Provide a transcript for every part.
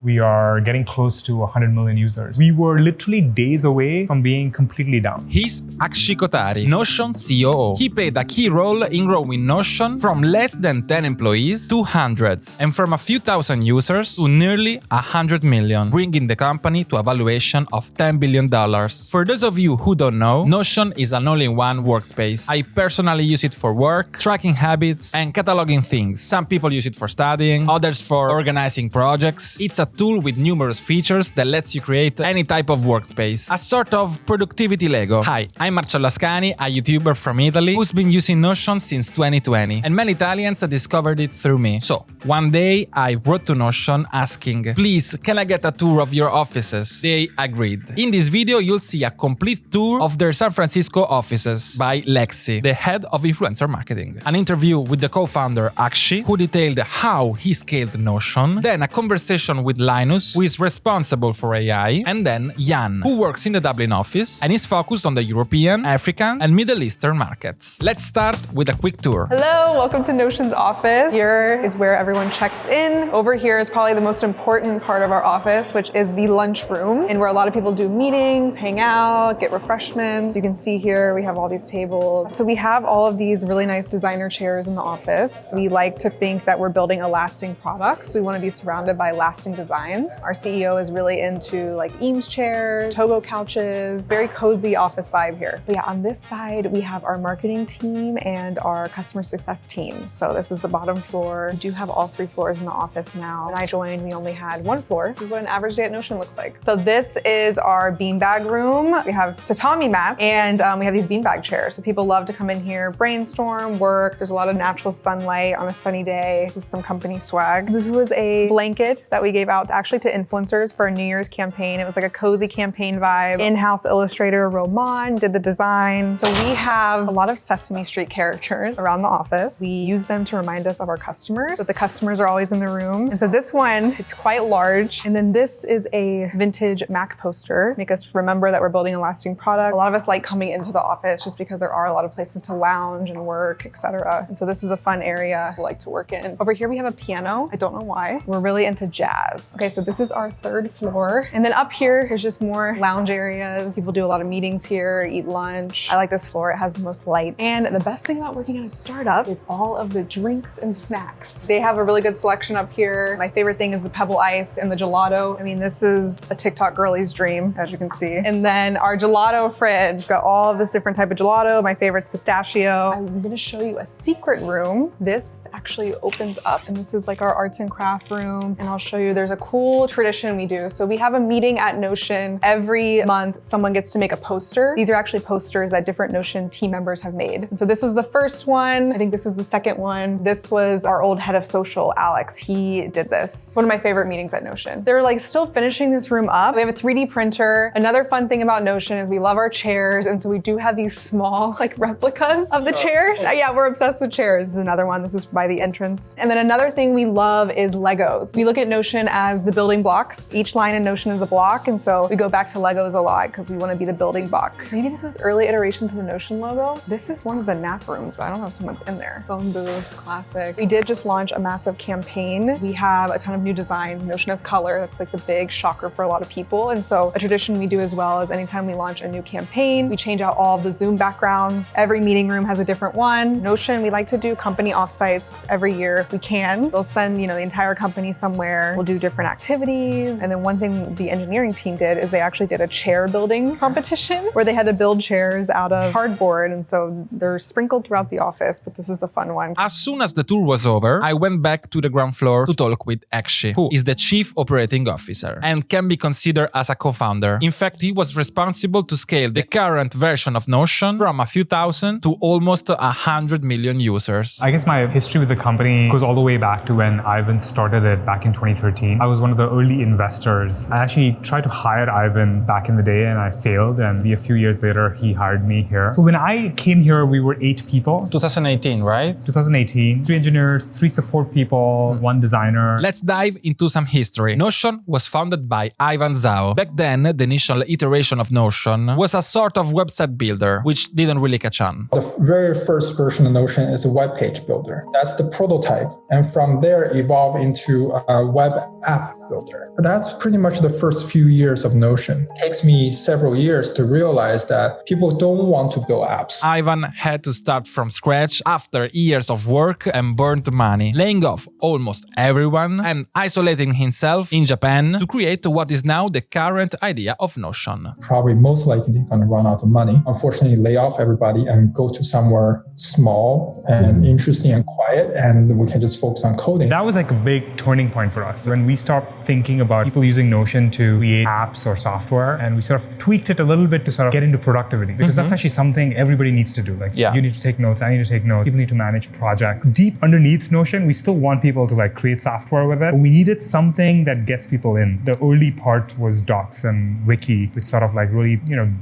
We are getting close to 100 million users. We were literally days away from being completely down. He's Akshay Kothari, Notion COO. He played a key role in growing Notion from less than 10 employees to hundreds, and from a few thousand users to nearly 100 million, bringing the company to a valuation of $10 billion. For those of you who don't know, Notion is an all-in-one workspace. I personally use it for work, tracking habits, and cataloging things. Some people use it for studying, others for organizing projects. It's a tool with numerous features that lets you create any type of workspace. A sort of productivity Lego. Hi, I'm Marcello Ascani, a YouTuber from Italy who's been using Notion since 2020, and many Italians discovered it through me. So, one day I wrote to Notion asking, please, can I get a tour of your offices? They agreed. In this video, you'll see a complete tour of their San Francisco offices by Lexi, the head of influencer marketing. An interview with the co-founder Akshay, who detailed how he scaled Notion, then a conversation with Linus, who is responsible for AI, and then Yann, who works in the Dublin office and is focused on the European, African, and Middle Eastern markets. Let's start with a quick tour. Hello, welcome to Notion's office. Here is where everyone checks in. Over here is probably the most important part of our office, which is the lunchroom, and where a lot of people do meetings, hang out, get refreshments. You can see here we have all these tables. So we have all of these really nice designer chairs in the office. We like to think that we're building a lasting product, so we want to be surrounded by lasting designs. Our CEO is really into like Eames chairs, Togo couches, very cozy office vibe here. But yeah, on this side, we have our marketing team and our customer success team. So this is the bottom floor. We do have all 3 floors in the office now. When I joined, we only had 1 floor. This is what an average day at Notion looks like. So this is our beanbag room. We have tatami mats, and we have these beanbag chairs. So people love to come in here, brainstorm, work. There's a lot of natural sunlight on a sunny day. This is some company swag. This was a blanket that we gave out actually to influencers for a New Year's campaign. It was like a cozy campaign vibe. In-house illustrator Roman did the design. So we have a lot of Sesame Street characters around the office. We use them to remind us of our customers, that the customers are always in the room. And so this one, it's quite large. And then this is a vintage Mac poster, make us remember that we're building a lasting product. A lot of us like coming into the office just because there are a lot of places to lounge and work, etc. And so this is a fun area we like to work in. Over here we have a piano. I don't know why. We're really into jazz. Okay, so this is our 3rd floor. And then up here, there's just more lounge areas. People do a lot of meetings here, eat lunch. I like this floor. It has the most light. And the best thing about working at a startup is all of the drinks and snacks. They have a really good selection up here. My favorite thing is the pebble ice and the gelato. I mean, this is a TikTok girlie's dream, as you can see. And then our gelato fridge. Got all of this different type of gelato. My favorite's pistachio. I'm gonna show you a secret room. This actually opens up, and this is like our arts and craft room. And I'll show you, there's a cool tradition we do. So we have a meeting at Notion. Every month, someone gets to make a poster. These are actually posters that different Notion team members have made. And so this was the first one. I think this was the second one. This was our old head of social, Alex. He did this. One of my favorite meetings at Notion. They're like still finishing this room up. We have a 3D printer. Another fun thing about Notion is we love our chairs. And so we do have these small like replicas of the chairs. Yeah, we're obsessed with chairs. This is another one. This is by the entrance. And then another thing we love is Legos. We look at Notion as the building blocks. Each line in Notion is a block. And so we go back to Legos a lot because we want to be the building block. Maybe this was early iterations of the Notion logo. This is one of the nap rooms, but I don't know if someone's in there. Phone booths, classic. We did just launch a massive campaign. We have a ton of new designs. Notion has color. That's like the big shocker for a lot of people. And so a tradition we do as well is anytime we launch a new campaign, we change out all of the Zoom backgrounds. Every meeting room has a different one. Notion, we like to do company offsites every year if we can. They'll send, the entire company somewhere. We'll do different activities. And then one thing the engineering team did is they actually did a chair building competition where they had to build chairs out of cardboard. And so they're sprinkled throughout the office, but this is a fun one. As soon as the tour was over, I went back to the ground floor to talk with Akshay, who is the chief operating officer and can be considered as a co-founder. In fact, he was responsible to scale the current version of Notion from a few thousand to almost 100 million users. I guess my history with the company goes all the way back to when Ivan started it back in 2013. I was one of the early investors. I actually tried to hire Ivan back in the day and I failed, and a few years later he hired me here. So when I came here, we were 8 people. 2018, right? 2018. 3 engineers, 3 support people, 1 designer. Let's dive into some history. Notion was founded by Ivan Zhao. Back then, the initial iteration of Notion was a sort of website builder, which didn't really catch on. The very first version of Notion is a web page builder. That's the prototype. And from there, evolve into a web app builder. But that's pretty much the first few years of Notion. It takes me several years to realize that people don't want to build apps. Ivan had to start from scratch after years of work and burnt money, laying off almost everyone and isolating himself in Japan to create what is now the current idea of Notion. Probably most likely going to run out of money. Unfortunately, lay off everybody and go to somewhere small and interesting and quiet, and we can just focus on coding. That was like a big turning point for us when we stopped thinking about people using Notion to create apps or software, and we sort of tweaked it a little bit to sort of get into productivity, because that's actually something everybody needs to do. Like you need to take notes, I need to take notes, people need to manage projects. Deep underneath Notion, we still want people to like create software with it. But we needed something that gets people in. The early part was Docs and Wiki, which sort of like really,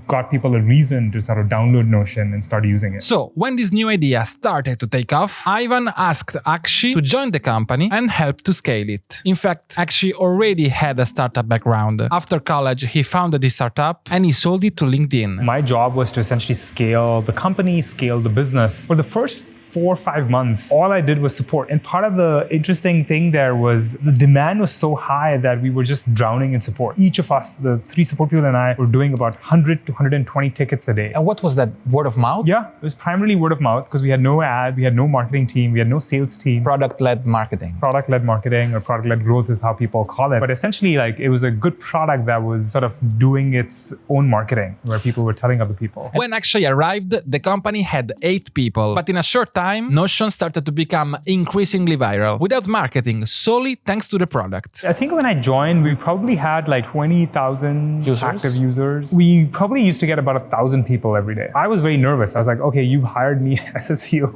got people a reason to sort of download Notion and start using it. So when this new idea started to take off, Ivan asked Akshay to join the company and help to scale it. In fact, Akshay already had a startup background. After college, he founded his startup and he sold it to LinkedIn. My job was to essentially scale the company, scale the business. For the first 4 or 5 months, all I did was support. And part of the interesting thing there was the demand was so high that we were just drowning in support. Each of us, the 3 support people and I, were doing about 100 to 120 tickets a day. And what was that, word of mouth? Yeah, it was primarily word of mouth because we had no ad, we had no marketing team, we had no sales team. Product-led marketing. Product-led marketing or product-led growth is how people call it. But essentially, like, it was a good product that was sort of doing its own marketing, where people were telling other people. When Akshay arrived, the company had 8 people, but in a short time, Notion started to become increasingly viral, without marketing, solely thanks to the product. I think when I joined, we probably had like 20,000 active users. We probably used to get about 1,000 people every day. I was very nervous. I was like, okay, you've hired me as a CEO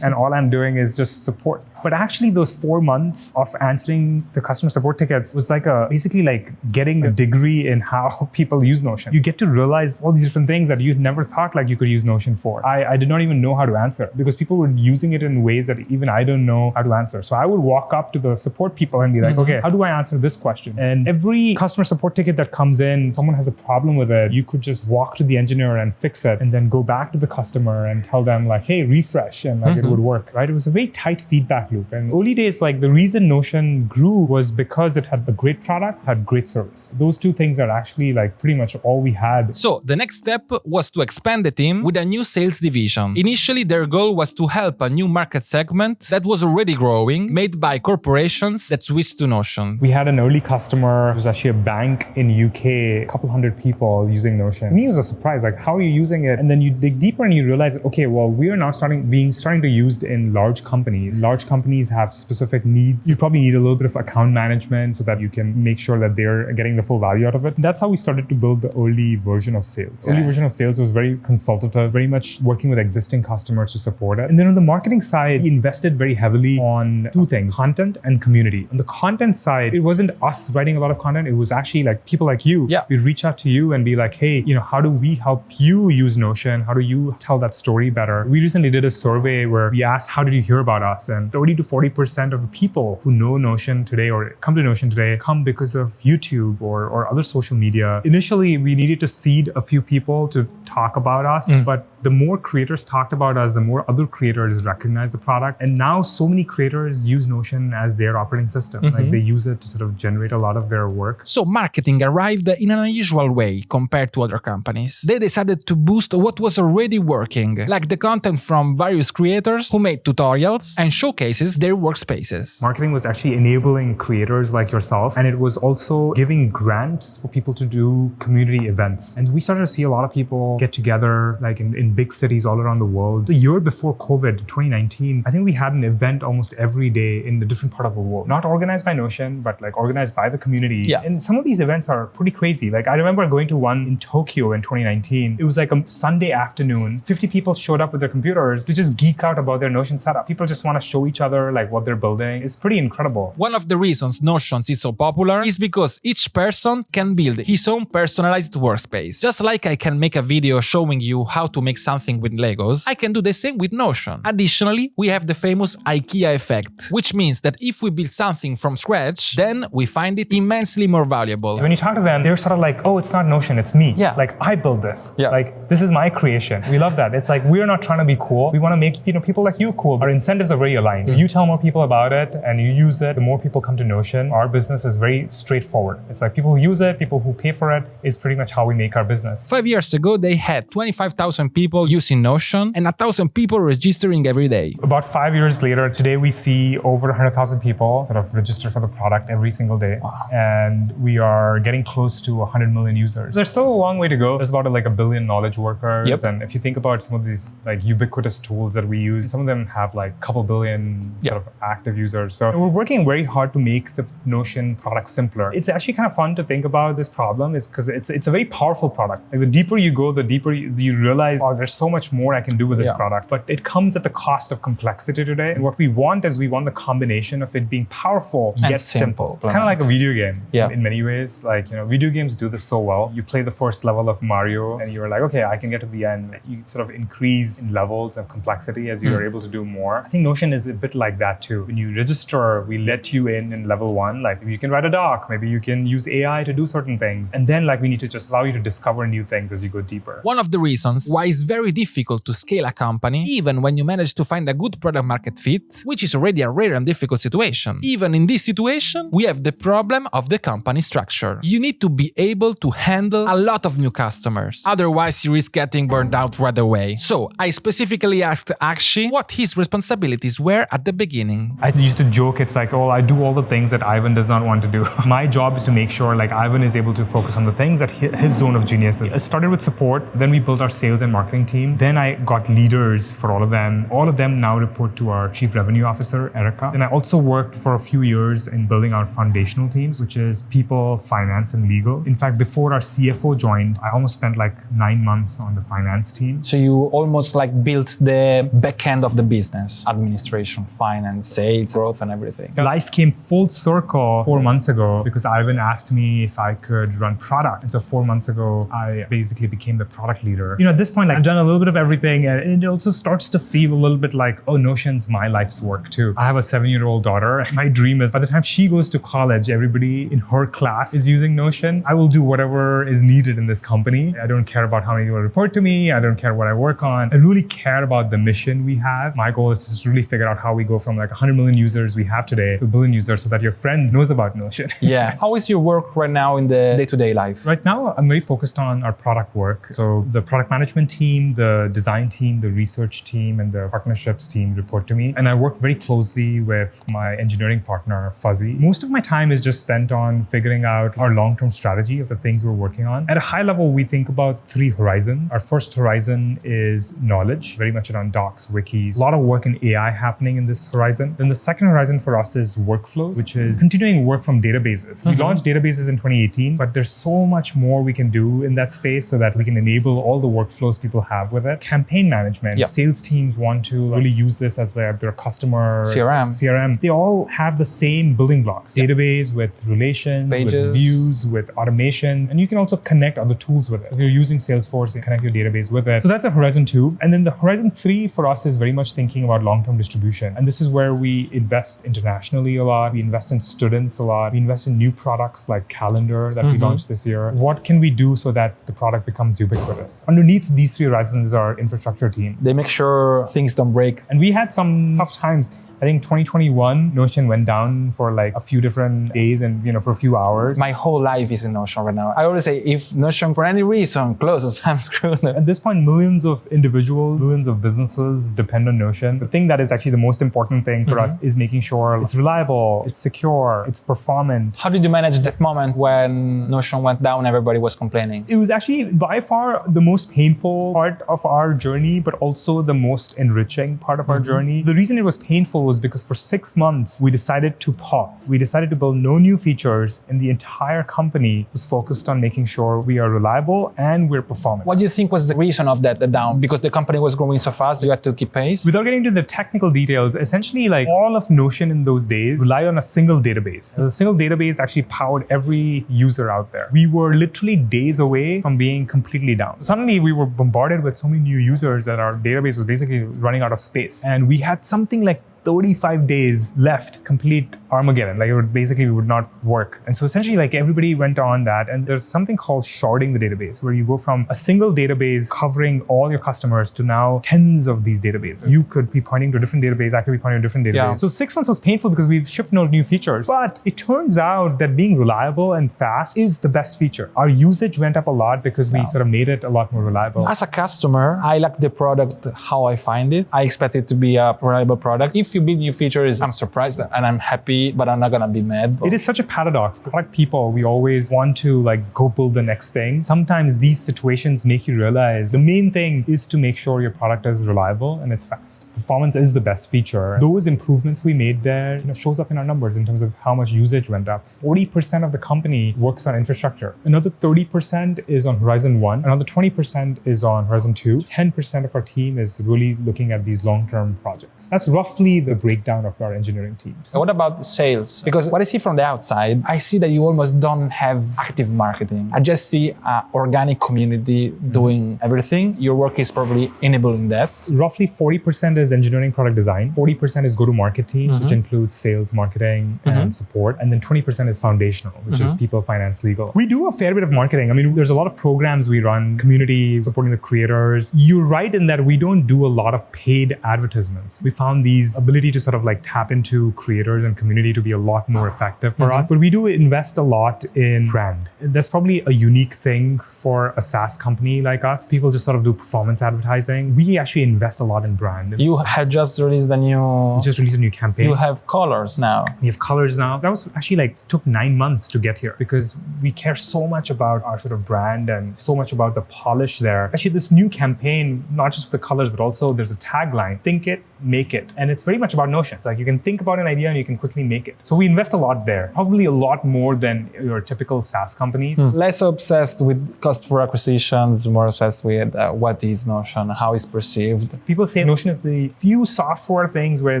and all I'm doing is just support. But actually those 4 months of answering the customer support tickets was like basically like getting a degree in how people use Notion. You get to realize all these different things that you'd never thought like you could use Notion for. I did not even know how to answer because people were using it in ways that even I don't know how to answer. So I would walk up to the support people and be like, okay, how do I answer this question? And every customer support ticket that comes in, someone has a problem with it, you could just walk to the engineer and fix it and then go back to the customer and tell them like, hey, refresh, and like it would work, right? It was a very tight feedback loop. And early days, like the reason Notion grew was because it had a great product, had great service. Those 2 things are actually like pretty much all we had. So the next step was to expand the team with a new sales division. Initially, their goal was to help a new market segment that was already growing, made by corporations that switched to Notion. We had an early customer who was actually a bank in UK, a couple hundred people using Notion. To me, it was a surprise, like how are you using it? And then you dig deeper and you realize, okay, well, we are now starting to use it in large companies. Large companies have specific needs. You probably need a little bit of account management so that you can make sure that they're getting the full value out of it. And that's how we started to build the early version of sales. Early version of sales was very consultative, very much working with existing customers to support it. And then on the marketing side, we invested very heavily on 2 things, content and community. On the content side, it wasn't us writing a lot of content. It was actually like people like you. Yeah. We'd reach out to you and be like, hey, how do we help you use Notion? How do you tell that story better? We recently did a survey where we asked, how did you hear about us? And 30 to 40% of the people who know Notion today or come to Notion today come because of YouTube or other social media. Initially, we needed to seed a few people to talk about us, but the more creators talked about us, the more other creators recognized the product. And now so many creators use Notion as their operating system. Like they use it to sort of generate a lot of their work. So marketing arrived in an unusual way compared to other companies. They decided to boost what was already working, like the content from various creators who made tutorials and showcases their workspaces. Marketing was actually enabling creators like yourself, and it was also giving grants for people to do community events. And we started to see a lot of people get together like in big cities all around the world. The year before COVID, 2019, I think we had an event almost every day in a different part of the world. Not organized by Notion, but like organized by the community. Yeah. And some of these events are pretty crazy. Like I remember going to one in Tokyo in 2019. It was like a Sunday afternoon. 50 people showed up with their computers to just geek out about their Notion setup. People just want to show each other like what they're building. It's pretty incredible. One of the reasons Notion is so popular is because each person can build his own personalized workspace. Just like I can make a video showing you how to make something with Legos, I can do the same with Notion. Additionally, we have the famous Ikea Effect, which means that if we build something from scratch, then we find it immensely more valuable. When you talk to them, they're sort of like, oh, it's not Notion, it's me. Yeah. Like, I built this. Yeah. Like, this is my creation. We love that. It's like, we're not trying to be cool. We want to make, people like you cool. Our incentives are very aligned. If you tell more people about it and you use it, the more people come to Notion. Our business is very straightforward. It's like people who use it, people who pay for it is pretty much how we make our business. 5 years ago, they had 25,000 people using Notion and 1,000 people registering every day. About 5 years later, today we see over 100,000 people sort of register for the product every single day. Wow. And we are getting close to 100 million users. There's still a long way to go. There's about like 1 billion knowledge workers. Yep. And if you think about some of these like ubiquitous tools that we use, some of them have like a couple billion sort of active users. So we're working very hard to make the Notion product simpler. It's actually kind of fun to think about this problem is because it's a very powerful product. Like the deeper you go, the deeper you realize, oh, there's so much more I can do with this product. But it comes at the cost of complexity today. And what we want is we want the combination of it being powerful and yet simple. It's kind of like a video game in many ways. Like, video games do this so well. You play the first level of Mario and you're like, okay, I can get to the end. You sort of increase in levels of complexity as you're able to do more. I think Notion is a bit like that too. When you register, we let you in level 1. Like you can write a doc, maybe you can use AI to do certain things. And then like we need to just allow you to discover new things as you go deeper. One of the reasons why it's very difficult to scale a company, even when you manage to find a good product market fit, which is already a rare and difficult situation. Even in this situation, we have the problem of the company structure. You need to be able to handle a lot of new customers. Otherwise, you risk getting burned out right away. So I specifically asked Akshay what his responsibilities were at the beginning. I used to joke, it's like, oh, I do all the things that Ivan does not want to do. My job is to make sure like Ivan is able to focus on the things that his zone of genius is. I started with support, then we built our sales and marketing team. Then I got leaders for all of them. All of them now report to our chief revenue officer, Erica. And I also worked for a few years in building our foundational teams, which is people, finance, and legal. In fact, before our CFO joined, I almost spent like 9 months on the finance team. So you almost like built the back end of the business, administration, finance, sales, growth, and everything. Life came full circle 4 months ago because Ivan asked me if I could run product. And so 4 months ago, I basically became the product leader. At this point, like, I've done a little bit of everything, and it also starts to feel a little bit like, oh, Notion's my life's work too. I have a 7-year-old daughter. My dream is by the time she goes to college, everybody in her class is using Notion. I will do whatever is needed in this company. I don't care about how many people report to me. I don't care what I work on. I really care about the mission we have. My goal is to just really figure out how we go from like 100 million users we have today to 1 billion users so that your friend knows about Notion. Yeah. How is your work right now in the day-to-day life? Right now, I'm very focused on our product work. So the product management team, the design team, the research team, and the partnerships team report to me. And I work very closely with my engineering partner, Fuzzy. Most of my time is just spent on figuring out our long-term strategy of the things we're working on. At a high level, we think about 3 horizons. Our first horizon is knowledge, very much around docs, wikis, a lot of work in AI happening in this horizon. Then the second horizon for us is workflows, which is continuing work from databases. We launched databases in 2018, but there's so much more we can do in that space so that we can enable all the workflows people have with it. Campaign management, sales teams want to really use this as their customer CRM. They all have the same building blocks. Database with relations, pages, with views, with automation. And you can also connect other tools with it. If you're using Salesforce, you connect your database with it. So that's a horizon 2. And then the horizon 3 for us is very much thinking about long-term distribution. And this is where we invest internationally a lot. We invest in students a lot. We invest in new products like Calendar that we launched this year. What can we do so that the product becomes ubiquitous? Underneath these 3 horizons is our infrastructure team. They make sure things don't break. And we had some tough times. I think 2021, Notion went down for like a few different days and, for a few hours. My whole life is in Notion right now. I always say, if Notion for any reason closes, I'm screwed. At this point, millions of individuals, millions of businesses depend on Notion. The thing that is actually the most important thing for us is making sure it's reliable, it's secure, it's performant. How did you manage that moment when Notion went down, everybody was complaining? It was actually by far the most painful part of our journey, but also the most enriching part of our journey. The reason it was painful was because for 6 months, we decided to pause. We decided to build no new features, and the entire company was focused on making sure we are reliable and we're performant. What do you think was the reason of that, the down? Because the company was growing so fast, you had to keep pace? Without getting into the technical details, essentially like all of Notion in those days relied on a single database. The single database actually powered every user out there. We were literally days away from being completely down. Suddenly we were bombarded with so many new users that our database was basically running out of space. And we had something like 35 days left, complete Armageddon. Like we would not work. And so essentially like everybody went on that. And there's something called sharding the database, where you go from a single database covering all your customers to now tens of these databases. You could be pointing to a different database, I could be pointing to a different database. Yeah. So 6 months was painful because we've shipped no new features. But it turns out that being reliable and fast is the best feature. Our usage went up a lot because we sort of made it a lot more reliable. As a customer, I like the product how I find it. I expect it to be a reliable product. If you build new features, I'm surprised and I'm happy, but I'm not gonna be mad. It is such a paradox. Product people, we always want to like go build the next thing. Sometimes these situations make you realize the main thing is to make sure your product is reliable and it's fast. Performance is the best feature. Those improvements we made there, shows up in our numbers in terms of how much usage went up. 40% of the company works on infrastructure. Another 30% is on Horizon 1. Another 20% is on Horizon 2. 10% of our team is really looking at these long-term projects. That's roughly the breakdown of our engineering teams. What about the sales? Because what I see from the outside, I see that you almost don't have active marketing. I just see an organic community doing everything. Your work is probably enabling that. Roughly 40% is engineering product design. 40% is go-to-market teams, which includes sales, marketing, and support. And then 20% is foundational, which is people, finance, legal. We do a fair bit of marketing. I mean, there's a lot of programs we run, community, supporting the creators. You're right in that we don't do a lot of paid advertisements. We found these ability to sort of like tap into creators and community to be a lot more effective for us. But we do invest a lot in brand. That's probably a unique thing for a SaaS company like us. People just sort of do performance advertising. We actually invest a lot in brand. You had just released a new... We just released a new campaign. You have colors now. We have colors now. That was actually like took 9 months to get here because we care so much about our sort of brand and so much about the polish there. Actually, this new campaign, not just with the colors, but also there's a tagline, think it, make it. And it's very much about Notion. It's like you can think about an idea and you can quickly make it. So we invest a lot there, probably a lot more than your typical SaaS companies. Less obsessed with cost for acquisitions, more obsessed with what is Notion, how it's perceived. People say Notion is the few software things where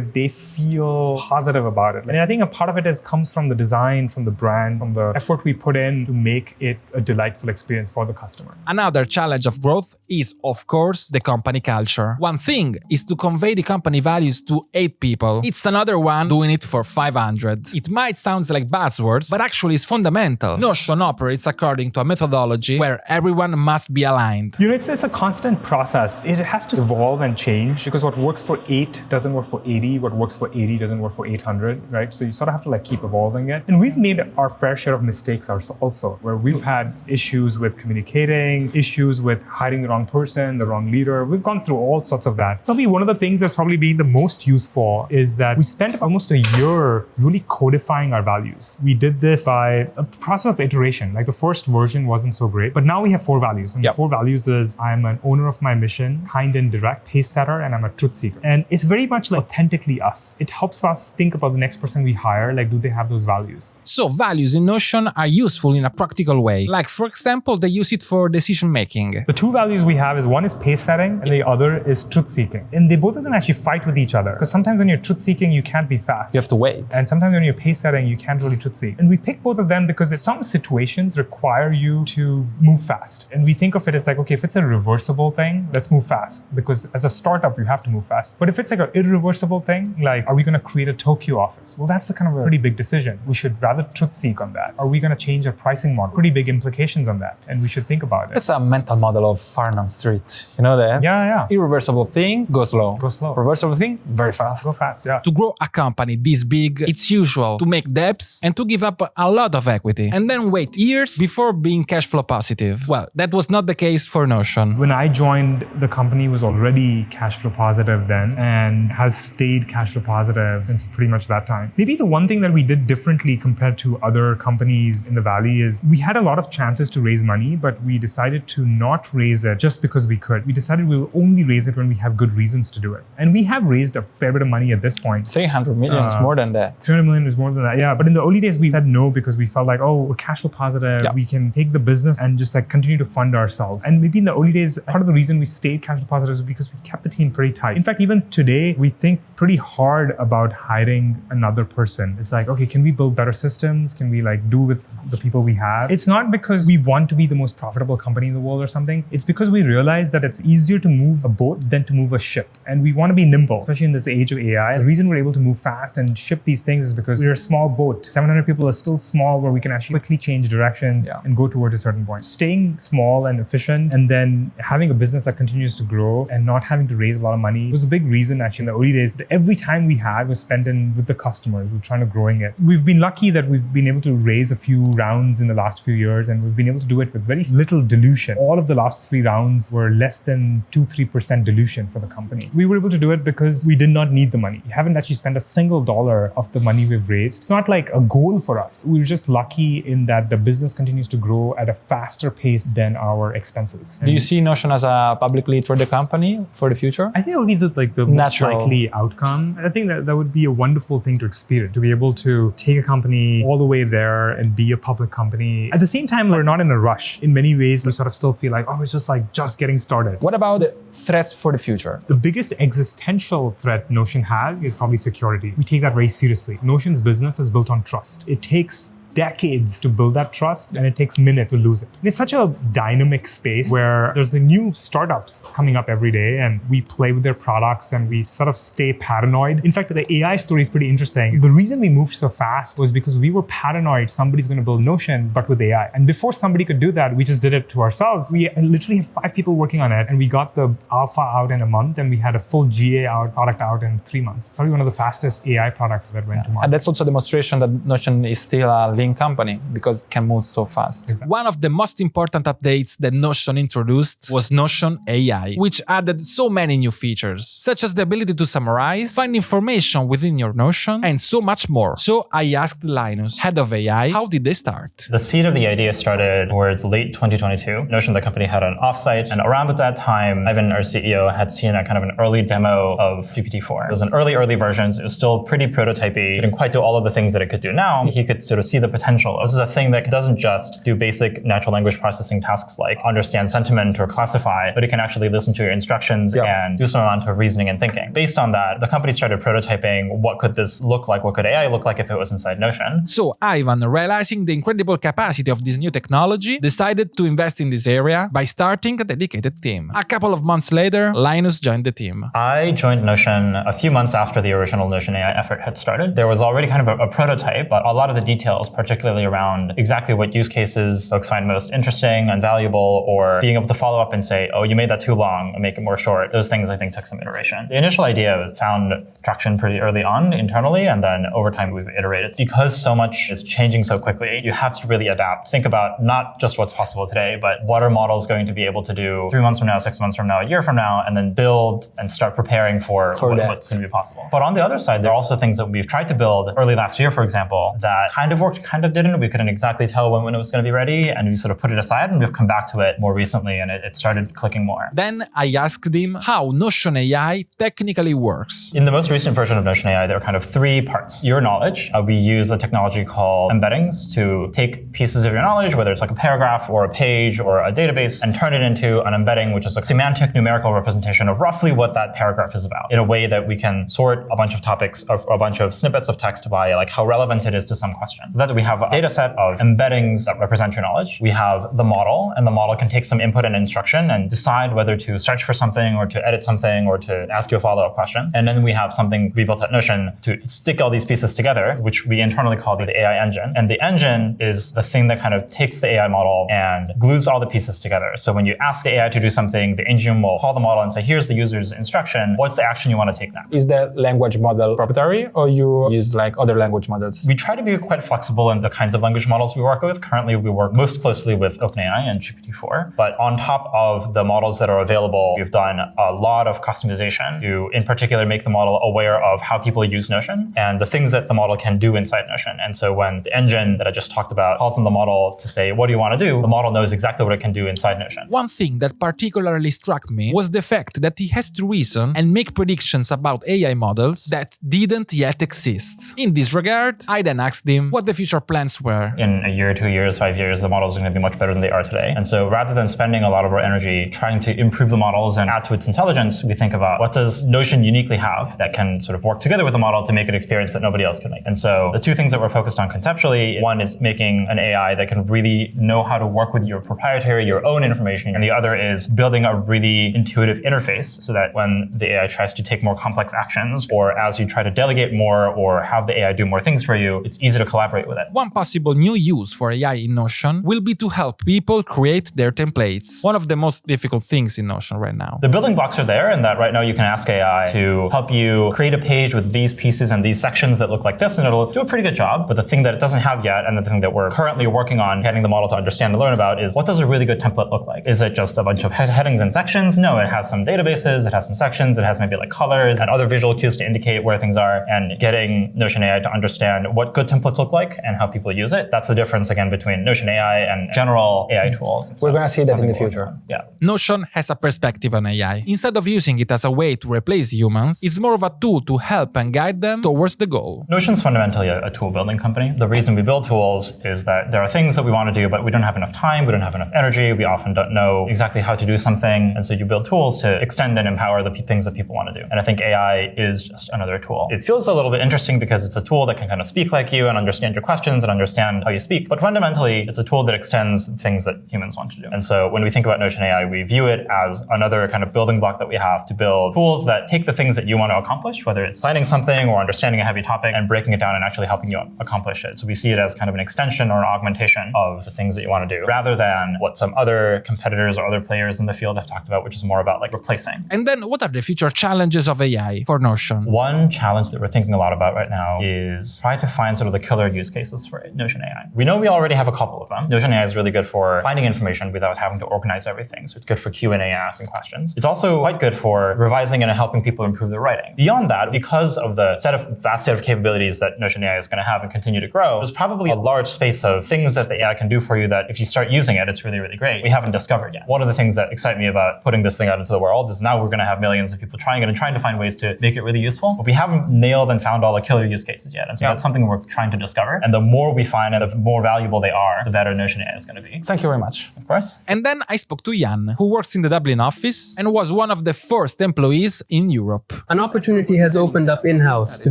they feel positive about it. And I think a part of it comes from the design, from the brand, from the effort we put in to make it a delightful experience for the customer. Another challenge of growth is, of course, the company culture. One thing is to convey the company values to 8 people. It's another one doing it for 500. It might sound like buzzwords, but actually it's fundamental. Notion operates according to a methodology where everyone must be aligned. It's a constant process. It has to evolve and change because what works for 8 doesn't work for 80. What works for 80 doesn't work for 800, right? So you sort of have to like keep evolving it. And we've made our fair share of mistakes also, where we've had issues with communicating, issues with hiring the wrong person, the wrong leader. We've gone through all sorts of that. Probably one of the things that's probably been the most useful is that we spent almost a year really codifying our values. We did this by a process of iteration. Like the first version wasn't so great, but now we have 4 values. And the 4 values is I'm an owner of my mission, kind and direct, pace setter, and I'm a truth seeker. And it's very much like authentically us. It helps us think about the next person we hire. Like, do they have those values? So values in Notion are useful in a practical way. Like, for example, they use it for decision making. The 2 values we have is one is pace setting and the other is truth seeking. And they both of them actually fight with each other. Because sometimes when you're truth seeking, you can't be fast. You have to wait. And sometimes when you're pace setting, you can't really truth seek. And we pick both of them because some situations require you to move fast. And we think of it as like, okay, if it's a reversible thing, let's move fast. Because as a startup, you have to move fast. But if it's like an irreversible thing, like, are we going to create a Tokyo office? Well, that's a kind of a pretty big decision. We should rather truth seek on that. Are we going to change our pricing model? Pretty big implications on that. And we should think about it. It's a mental model of Farnham Street. You know that? Yeah. Irreversible thing, go slow. Go slow. Reversible thing, very fast. Go fast, yeah. To grow a company this big, it's usual to make debts and to give up a lot of equity and then wait years before being cash flow positive. Well, that was not the case for Notion. When I joined, the company was already cash flow positive then and has stayed cash flow positive since pretty much that time. Maybe the one thing that we did differently compared to other companies in the Valley is we had a lot of chances to raise money, but we decided to not raise it just because we could. We decided we will only raise it when we have good reasons to do it. And we have raised a fair bit of money at this point. 300 million is more than that. 300 million is more than that, yeah. But in the early days, we said no because we felt like, oh, we're cash flow positive. Yeah. We can take the business and just like continue to fund ourselves. And maybe in the early days, part of the reason we stayed cash flow positive is because we kept the team pretty tight. In fact, even today, we think pretty hard about hiring another person. It's like, okay, can we build better systems? Can we like do with the people we have? It's not because we want to be the most profitable company in the world or something. It's because we realize that it's easier to move a boat than to move a ship. And we want to be nimble, especially in this age of AI. The reason we're able to move fast and ship these things is because we're a small boat. 700 people is still small where we can actually quickly change directions and go towards a certain point. Staying small and efficient and then having a business that continues to grow and not having to raise a lot of money was a big reason actually in the early days that every time we had was spent in with the customers. We're trying to growing it. We've been lucky that we've been able to raise a few rounds in the last few years and we've been able to do it with very little dilution. All of the last 3 rounds were less than 2-3% dilution for the company. We were able to do it because we did not need the money. We haven't actually spent a single dollar of the money we've raised. It's not like a goal for us. We were just lucky in that the business continues to grow at a faster pace than our expenses. Do you see Notion as a publicly traded company for the future? I think that would be the most likely outcome. I think that would be a wonderful thing to experience, to be able to take a company all the way there and be a public company. At the same time, we're not in a rush. In many ways, we sort of still feel like, oh, it's just getting started. What about the threats for the future? The biggest existential threat Notion has is probably security. We take that very seriously. Notion's business is built on trust. It takes decades to build that trust and it takes minutes to lose it. And it's such a dynamic space where there's the new startups coming up every day and we play with their products and we sort of stay paranoid. In fact, the AI story is pretty interesting. The reason we moved so fast was because we were paranoid somebody's going to build Notion but with AI. And before somebody could do that, we just did it to ourselves. We literally had 5 people working on it and we got the alpha out in a month and we had a full GA product out in 3 months. Probably one of the fastest AI products that went to market. And that's also a demonstration that Notion is still a lean company because it can move so fast. Exactly. One of the most important updates that Notion introduced was Notion AI, which added so many new features, such as the ability to summarize, find information within your Notion, and so much more. So I asked Linus, head of AI, how did they start? The seed of the idea started towards late 2022. Notion, the company, had an offsite, and around that time, Ivan, our CEO, had seen a kind of an early demo of GPT-4. It was an early versions. It was still pretty prototypey. It didn't quite do all of the things that it could do now. He could sort of see the potential. This is a thing that doesn't just do basic natural language processing tasks like understand sentiment or classify, but it can actually listen to your instructions and do some amount of reasoning and thinking. Based on that, the company started prototyping what could this look like, what could AI look like if it was inside Notion. So Ivan, realizing the incredible capacity of this new technology, decided to invest in this area by starting a dedicated team. A couple of months later, Linus joined the team. I joined Notion a few months after the original Notion AI effort had started. There was already kind of a prototype, but a lot of the details, particularly around exactly what use cases folks find most interesting and valuable, or being able to follow up and say, oh, you made that too long and make it more short. Those things I think took some iteration. The initial idea found traction pretty early on internally, and then over time we've iterated. Because so much is changing so quickly, you have to really adapt. Think about not just what's possible today, but what are models going to be able to do 3 months from now, 6 months from now, a year from now, and then build and start preparing for what's going to be possible. But on the other side, there are also things that we've tried to build early last year, for example, that kind of worked, kind of didn't. We couldn't exactly tell when it was going to be ready, and we sort of put it aside, and we've come back to it more recently, and it started clicking more. Then I asked him how Notion AI technically works. In the most recent version of Notion AI, there are kind of 3 parts. Your knowledge. We use a technology called embeddings to take pieces of your knowledge, whether it's like a paragraph or a page or a database, and turn it into an embedding, which is a semantic numerical representation of roughly what that paragraph is about, in a way that we can sort a bunch of topics, of a bunch of snippets of text by like how relevant it is to some question. So that we have a data set of embeddings that represent your knowledge. We have the model, and the model can take some input and instruction and decide whether to search for something or to edit something or to ask you a follow-up question. And then we have something we built at Notion to stick all these pieces together, which we internally call the AI engine. And the engine is the thing that kind of takes the AI model and glues all the pieces together. So when you ask the AI to do something, the engine will call the model and say, here's the user's instruction. What's the action you want to take next? Is the language model proprietary, or you use like other language models? We try to be quite flexible tool and the kinds of language models we work with. Currently, we work most closely with OpenAI and GPT-4. But on top of the models that are available, we've done a lot of customization to, in particular, make the model aware of how people use Notion and the things that the model can do inside Notion. And so when the engine that I just talked about calls on the model to say, what do you want to do? The model knows exactly what it can do inside Notion. One thing that particularly struck me was the fact that he has to reason and make predictions about AI models that didn't yet exist. In this regard, I then asked him what the future plans were. In a year, 2 years, 5 years, the models are going to be much better than they are today. And so rather than spending a lot of our energy trying to improve the models and add to its intelligence, we think about what does Notion uniquely have that can sort of work together with the model to make an experience that nobody else can make. And so the two things that we're focused on conceptually, one is making an AI that can really know how to work with your proprietary, your own information. And the other is building a really intuitive interface so that when the AI tries to take more complex actions, or as you try to delegate more or have the AI do more things for you, it's easy to collaborate with it. One possible new use for AI in Notion will be to help people create their templates. One of the most difficult things in Notion right now. The building blocks are there, and that right now you can ask AI to help you create a page with these pieces and these sections that look like this, and it'll do a pretty good job. But the thing that it doesn't have yet, and the thing that we're currently working on getting the model to understand and learn about, is what does a really good template look like? Is it just a bunch of headings and sections? No, it has some databases, it has some sections, it has maybe like colors and other visual cues to indicate where things are, and getting Notion AI to understand what good templates look like and how people use it. That's the difference, again, between Notion AI and general AI tools. We're going to see that in the future. Yeah. Notion has a perspective on AI. Instead of using it as a way to replace humans, it's more of a tool to help and guide them towards the goal. Notion's fundamentally a tool building company. The reason we build tools is that there are things that we want to do, but we don't have enough time, we don't have enough energy, we often don't know exactly how to do something. And so you build tools to extend and empower the things that people want to do. And I think AI is just another tool. It feels a little bit interesting because it's a tool that can kind of speak like you and understand your questions and understand how you speak. But fundamentally, it's a tool that extends things that humans want to do. And so when we think about Notion AI, we view it as another kind of building block that we have to build tools that take the things that you want to accomplish, whether it's citing something or understanding a heavy topic and breaking it down and actually helping you accomplish it. So we see it as kind of an extension or an augmentation of the things that you want to do, rather than what some other competitors or other players in the field have talked about, which is more about like replacing. And then what are the future challenges of AI for Notion? One challenge that we're thinking a lot about right now is try to find sort of the killer use cases for Notion AI. We know we already have a couple of them. Notion AI is really good for finding information without having to organize everything. So it's good for Q&A asking questions. It's also quite good for revising and helping people improve their writing. Beyond that, because of the vast set of capabilities that Notion AI is going to have and continue to grow, there's probably a large space of things that the AI can do for you that if you start using it, it's really, really great. We haven't discovered yet. One of the things that excite me about putting this thing out into the world is now we're going to have millions of people trying it and trying to find ways to make it really useful. But we haven't nailed and found all the killer use cases yet. And so that's something we're trying to discover. And the more we find and the more valuable they are, the better Notion AI is going to be. Thank you very much. Of course. And then I spoke to Yann, who works in the Dublin office and was one of the first employees in Europe. An opportunity has opened up in-house to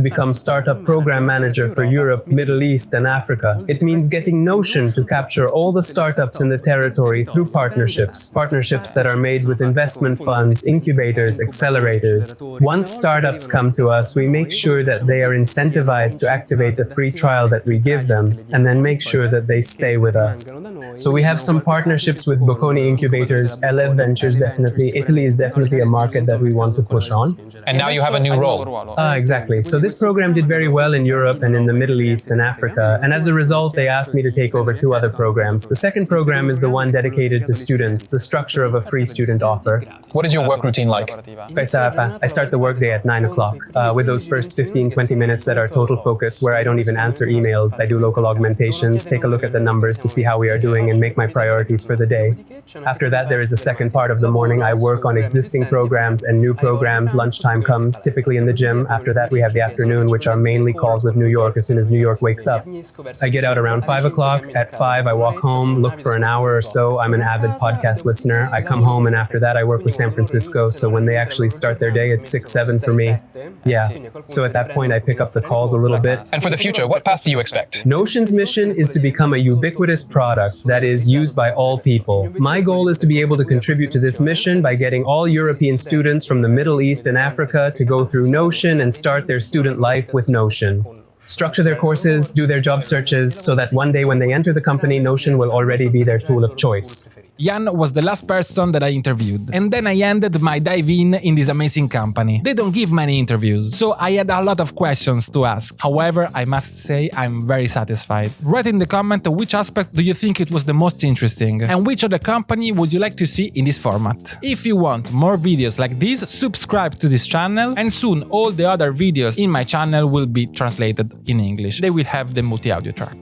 become startup program manager for Europe, Middle East, and Africa. It means getting Notion to capture all the startups in the territory through partnerships that are made with investment funds, incubators, accelerators. Once startups come to us, we make sure that they are incentivized to activate the free trial that we give them, and then make sure that they stay with us. So we have some partnerships with Bocconi incubators, LF Ventures definitely. Italy is definitely a market that we want to push on. And now you have a new role. Exactly. So this program did very well in Europe and in the Middle East and Africa. And as a result, they asked me to take over 2 other programs. The second program is the one dedicated to students, the structure of a free student offer. What is your work routine like? I start the workday at 9 o'clock with those first 15, 20 minutes that are total focus, where I don't even answer emails. I do local augmentations, take a look at the numbers to see how we are doing and make my priorities for the day. After that, there is a second part of the morning. I work on existing programs and new programs. Lunchtime comes, typically in the gym. After that, we have the afternoon, which are mainly calls with New York as soon as New York wakes up. I get out around 5 o'clock. At 5, I walk home, look for an hour or so. I'm an avid podcast listener. I come home, and after that, I work with San Francisco. So when they actually start their day, it's 6, 7 for me. Yeah. So at that point, I pick up the calls a little bit. And for the future, what path do you expect? Notion's mission is to become a ubiquitous product that is used by all people. My goal is to be able to contribute to this mission by getting all European students from the Middle East and Africa to go through Notion and start their student life with Notion. Structure their courses, do their job searches, so that one day when they enter the company, Notion will already be their tool of choice. Yann was the last person that I interviewed, and then I ended my dive-in this amazing company. They don't give many interviews, so I had a lot of questions to ask. However, I must say I'm very satisfied. Write in the comment which aspect do you think it was the most interesting, and which other company would you like to see in this format. If you want more videos like this, subscribe to this channel, and soon all the other videos in my channel will be translated in English. They will have the multi-audio track.